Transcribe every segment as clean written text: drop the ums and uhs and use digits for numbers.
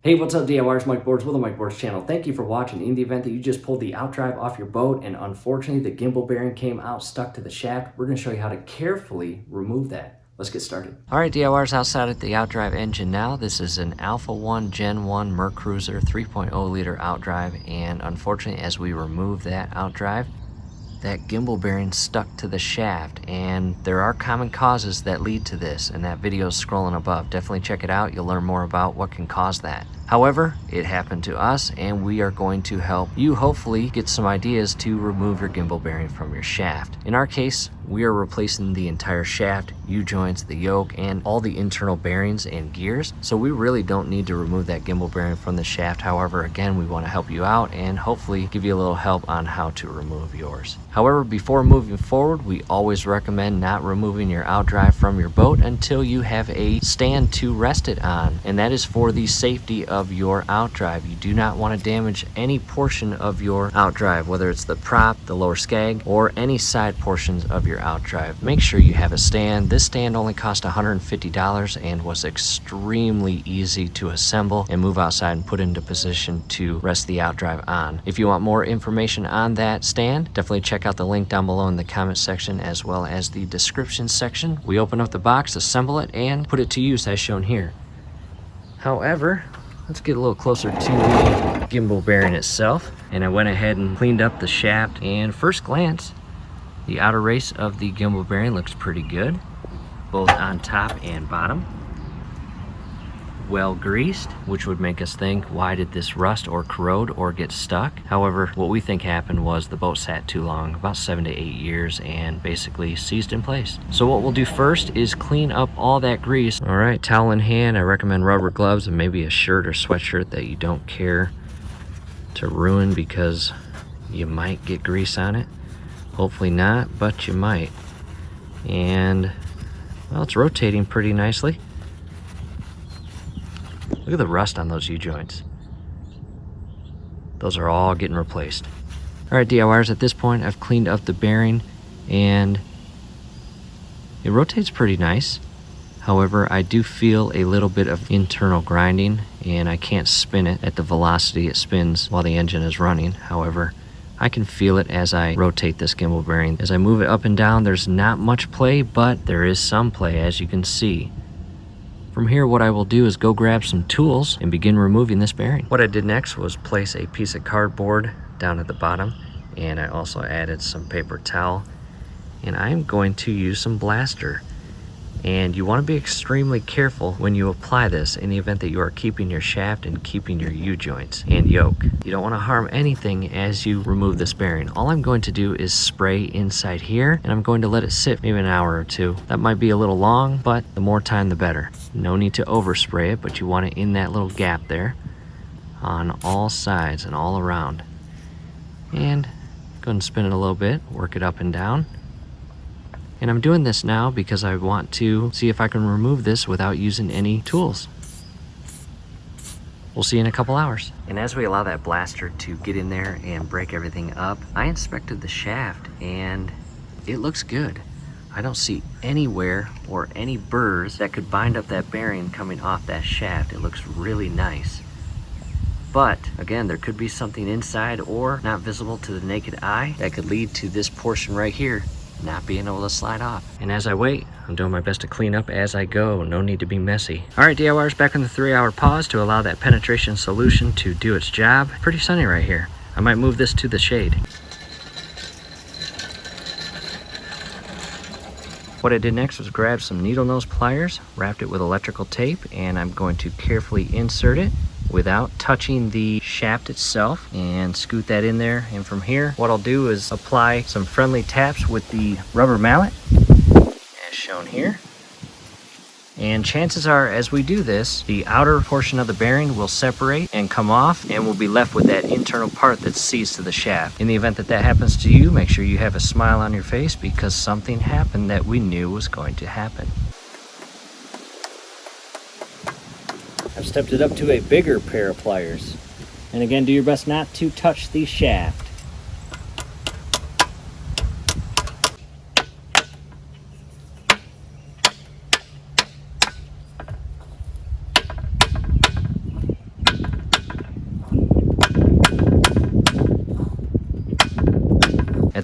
Hey, what's up DIYers, Mike Boards with the Mike Boards channel. Thank you for watching. In the event that you just pulled the outdrive off your boat and unfortunately the gimbal bearing came out stuck to the shaft, we're going to show you how to carefully remove that. Let's get started. All right, DIYers, outside at the outdrive engine now. This is an Alpha 1 Gen 1 Mercruiser 3.0 liter outdrive, and unfortunately as we remove that outdrive, that gimbal bearing stuck to the shaft, and there are common causes that lead to this, and that video is scrolling above. Definitely check it out. You'll learn more about what can cause that. However, it happened to us, and we are going to help you hopefully get some ideas to remove your gimbal bearing from your shaft. In our case, we are replacing the entire shaft, U-joints, the yoke, and all the internal bearings and gears. So we really don't need to remove that gimbal bearing from the shaft. However, again, we want to help you out and hopefully give you a little help on how to remove yours. However, before moving forward, we always recommend not removing your outdrive from your boat until you have a stand to rest it on, and that is for the safety of your outdrive. You do not want to damage any portion of your outdrive, whether it's the prop, the lower skag, or any side portions of your outdrive. Make sure you have a stand. This stand only cost $150 and was extremely easy to assemble and move outside and put into position to rest the outdrive on. If you want more information on that stand, definitely check out the link down below in the comment section as well as the description section. We open up the box, assemble it, and put it to use as shown here. However, let's get a little closer to the gimbal bearing itself, and I went ahead and cleaned up the shaft, and first glance, the outer race of the gimbal bearing looks pretty good, both on top and bottom. Well greased, which would make us think, why did this rust or corrode or get stuck? However, what we think happened was the boat sat too long, about 7 to 8 years, and basically seized in place. So what we'll do first is clean up all that grease. All right, towel in hand. I recommend rubber gloves and maybe a shirt or sweatshirt that you don't care to ruin because you might get grease on it. Hopefully not, but you might. And well, it's rotating pretty nicely. Look at the rust on those U-joints. Those are all getting replaced. All right, DIYers, at this point, I've cleaned up the bearing and it rotates pretty nice. However, I do feel a little bit of internal grinding and I can't spin it at the velocity it spins while the engine is running. However, I can feel it as I rotate this gimbal bearing. As I move it up and down, there's not much play, but there is some play, as you can see. From here, what I will do is go grab some tools and begin removing this bearing. What I did next was place a piece of cardboard down at the bottom, and I also added some paper towel, and I'm going to use some blaster. And you want to be extremely careful when you apply this in the event that you are keeping your shaft and keeping your U-joints and yoke. You don't want to harm anything as you remove this bearing. All I'm going to do is spray inside here, and I'm going to let it sit maybe an hour or two. That might be a little long, but the more time the better. No need to overspray it, but you want it in that little gap there on all sides and all around. And go ahead and spin it a little bit, work it up and down. And I'm doing this now because I want to see if I can remove this without using any tools. We'll see you in a couple hours. And as we allow that blaster to get in there and break everything up, I inspected the shaft and it looks good. I don't see anywhere or any burrs that could bind up that bearing coming off that shaft. It looks really nice. But again, there could be something inside or not visible to the naked eye that could lead to this portion right here not being able to slide off. And as I wait, I'm doing my best to clean up as I go. No need to be messy. All right, DIYers, back in the 3-hour pause to allow that penetration solution to do its job. Pretty sunny right here. I might move this to the shade. What I did next was grab some needle nose pliers, wrapped it with electrical tape, and I'm going to carefully insert it without touching the shaft itself and scoot that in there. And from here, what I'll do is apply some friendly taps with the rubber mallet as shown here. And chances are, as we do this, the outer portion of the bearing will separate and come off, and we'll be left with that internal part that's seized to the shaft. In the event that that happens to you, make sure you have a smile on your face because something happened that we knew was going to happen. I've stepped it up to a bigger pair of pliers. And again, do your best not to touch the shaft.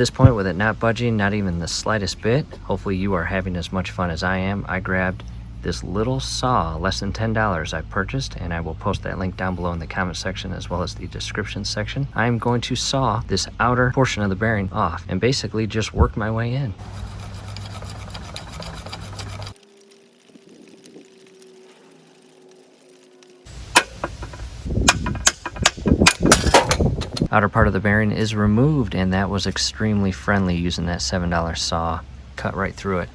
this point, with it not budging, not even the slightest bit, hopefully you are having as much fun as I am. I grabbed this little saw, less than $10 I purchased, and I will post that link down below in the comment section as well as the description section. I'm going to saw this outer portion of the bearing off and basically just work my way in. Outer part of the bearing is removed, and that was extremely friendly using that $7 saw. Cut right through it.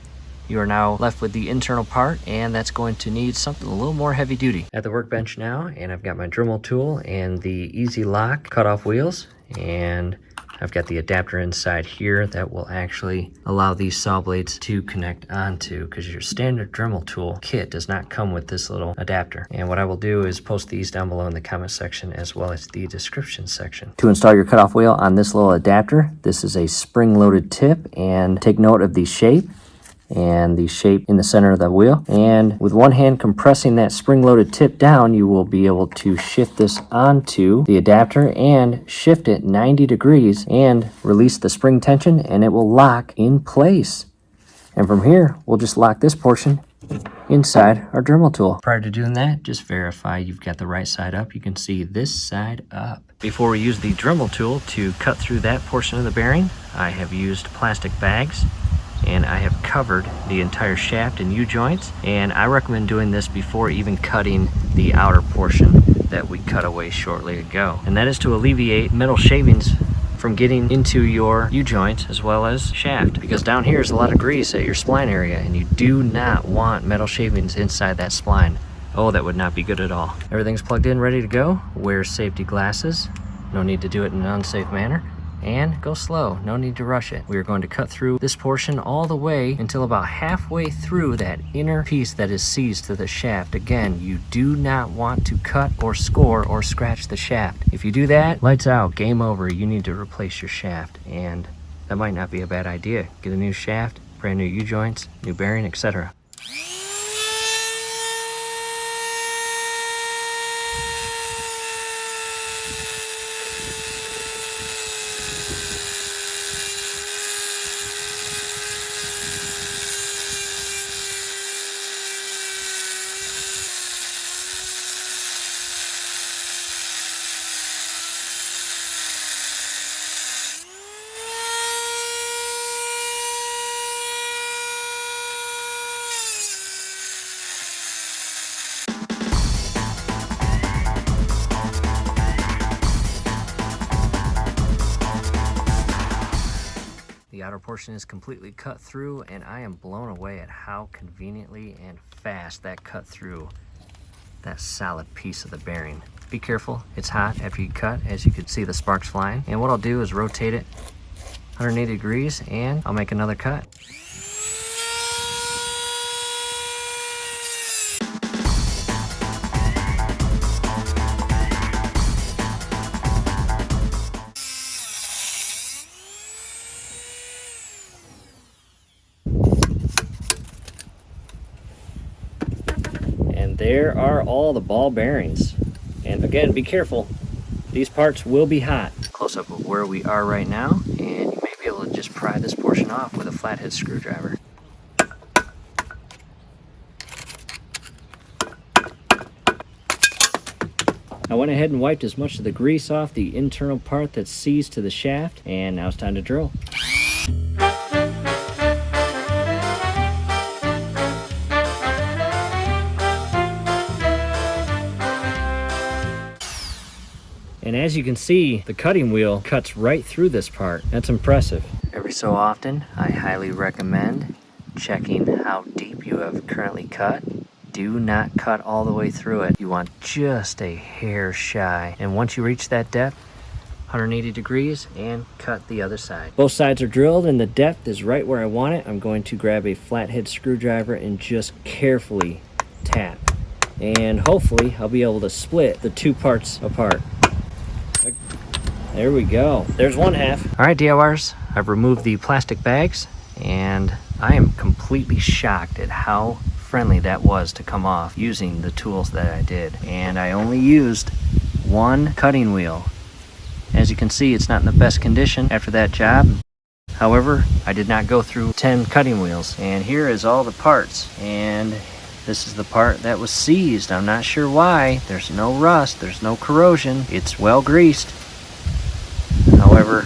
You are now left with the internal part, and that's going to need something a little more heavy duty. At the workbench now, and I've got my Dremel tool and the easy lock cutoff wheels, and I've got the adapter inside here that will actually allow these saw blades to connect onto, because your standard Dremel tool kit does not come with this little adapter. And what I will do is post these down below in the comment section as well as the description section. To install your cutoff wheel on this little adapter, this is a spring-loaded tip, and take note of the shape and the shape in the center of the wheel. And with one hand compressing that spring-loaded tip down, you will be able to shift this onto the adapter and shift it 90 degrees and release the spring tension, and it will lock in place. And from here, we'll just lock this portion inside our Dremel tool. Prior to doing that, just verify you've got the right side up. You can see this side up. Before we use the Dremel tool to cut through that portion of the bearing, I have used plastic bags, and I have covered the entire shaft and U-joints, and I recommend doing this before even cutting the outer portion that we cut away shortly ago. And that is to alleviate metal shavings from getting into your U-joint as well as shaft, because down here is a lot of grease at your spline area, and you do not want metal shavings inside that spline. Oh, that would not be good at all. Everything's plugged in, ready to go. Wear safety glasses. No need to do it in an unsafe manner. And go slow, no need to rush it. We are going to cut through this portion all the way until about halfway through that inner piece that is seized to the shaft. Again, you do not want to cut or score or scratch the shaft. If you do that, lights out, game over. You need to replace your shaft, and that might not be a bad idea. Get a new shaft, brand new U-joints, new bearing, etc. The outer portion is completely cut through, and I am blown away at how conveniently and fast that cut through that solid piece of the bearing. Be careful, it's hot after you cut, as you can see the sparks flying. And what I'll do is rotate it 180 degrees, and I'll make another cut. And there are all the ball bearings. And again, be careful, these parts will be hot. Close up of where we are right now, and you may be able to just pry this portion off with a flathead screwdriver. I went ahead and wiped as much of the grease off the internal part that's seized to the shaft, and now it's time to drill. And as you can see, the cutting wheel cuts right through this part. That's impressive. Every so often, I highly recommend checking how deep you have currently cut. Do not cut all the way through it. You want just a hair shy. And once you reach that depth, 180 degrees, and cut the other side. Both sides are drilled and the depth is right where I want it. I'm going to grab a flathead screwdriver and just carefully tap. And hopefully I'll be able to split the two parts apart. There we go. There's one half. All right, DIYers, I've removed the plastic bags, and I am completely shocked at how friendly that was to come off using the tools that I did. And I only used one cutting wheel. As you can see, it's not in the best condition after that job. However, I did not go through 10 cutting wheels. And here is all the parts. And this is the part that was seized. I'm not sure why. There's no rust, there's no corrosion. It's well greased. However,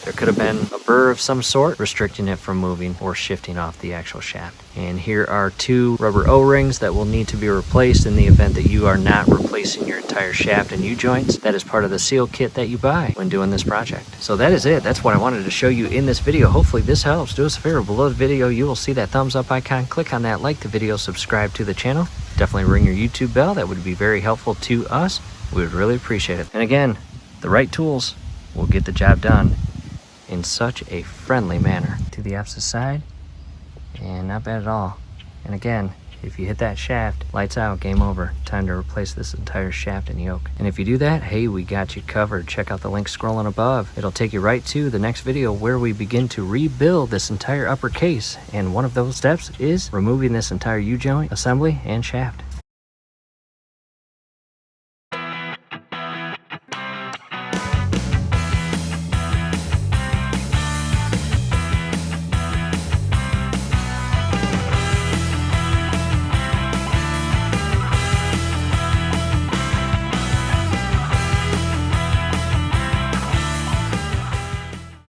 there could have been a burr of some sort restricting it from moving or shifting off the actual shaft. And here are 2 rubber O-rings that will need to be replaced in the event that you are not replacing your entire shaft and U-joints. That is part of the seal kit that you buy when doing this project. So that is it. That's what I wanted to show you in this video. Hopefully this helps. Do us a favor, below the video you will see that thumbs up icon. Click on that, like the video, subscribe to the channel. Definitely ring your YouTube bell. That would be very helpful to us. We would really appreciate it. And again, the right tools will get the job done in such a friendly manner. To the opposite side, and not bad at all. And again, if you hit that shaft, lights out, game over. Time to replace this entire shaft and yoke. And if you do that, hey, we got you covered. Check out the link scrolling above. It'll take you right to the next video where we begin to rebuild this entire upper case. And one of those steps is removing this entire U-joint, assembly, and shaft.